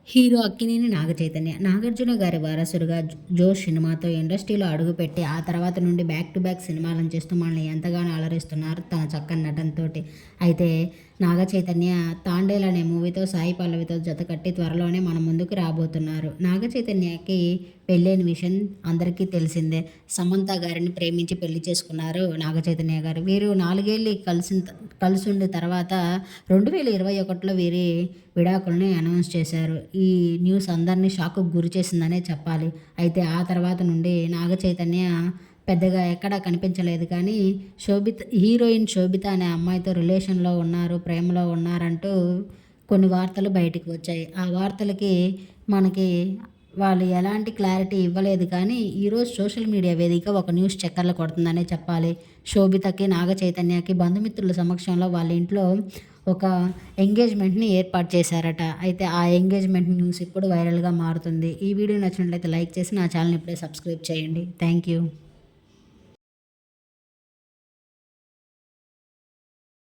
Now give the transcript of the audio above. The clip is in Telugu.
హీరో అక్కినేని నాగచైతన్య. నాగార్జున గారి వారసుడుగా 'జోష్' సినిమాతో ఇండస్ట్రీలో అడుగుపెట్టి, ఆ తర్వాత నుండి బ్యాక్ టు బ్యాక్ సినిమాలను చేస్తూ మనల్ని ఎంతగానో అలరిస్తున్నారు తన చక్కని నటనతోటి. అయితే నాగచైతన్య 'తాండేల్' అనే మూవీతో సాయి పల్లవితో జతకట్టి త్వరలోనే మన ముందుకు రాబోతున్నారు. నాగచైతన్యకి పెళ్ళైన విషయం అందరికీ తెలిసిందే. సమంత గారిని ప్రేమించి పెళ్లి చేసుకున్నారు నాగచైతన్య గారు. వీరు 4 ఏళ్ళు కలిసుండి తర్వాత 2021లో వీరి విడాకుల్ని అనౌన్స్ చేశారు. ఈ న్యూస్ అందరిని షాక్‌కు గురి చేసిందనే చెప్పాలి. అయితే ఆ తర్వాత నుండి నాగచైతన్య పెద్దగా ఎక్కడా కనిపించలేదు కానీ, హీరోయిన్ శోభిత అనే అమ్మాయితో రిలేషన్‌లో ఉన్నారు, ప్రేమలో ఉన్నారంటూ కొన్ని వార్తలు బయటికి వచ్చాయి. ఆ వార్తలకి మనకి వాళ్ళు ఎలాంటి క్లారిటీ ఇవ్వలేదు కానీ, ఈరోజు సోషల్ మీడియా వేదికగా ఒక న్యూస్ చక్కర్లు కొడుతుందనే చెప్పాలి. శోభితకి, నాగచైతన్యకి బంధుమిత్రుల సమక్షంలో వాళ్ళ ఇంట్లో ఒక ఎంగేజ్‌మెంట్‌ని ఏర్పాటు చేశారట. అయితే ఆ ఎంగేజ్‌మెంట్ న్యూస్ ఇప్పుడు వైరల్‌గా మారుతుంది. ఈ వీడియో నచ్చినట్లయితే లైక్ చేసి నా ఛానల్‌ని ఇప్పుడే సబ్స్క్రైబ్ చేయండి. Thank you.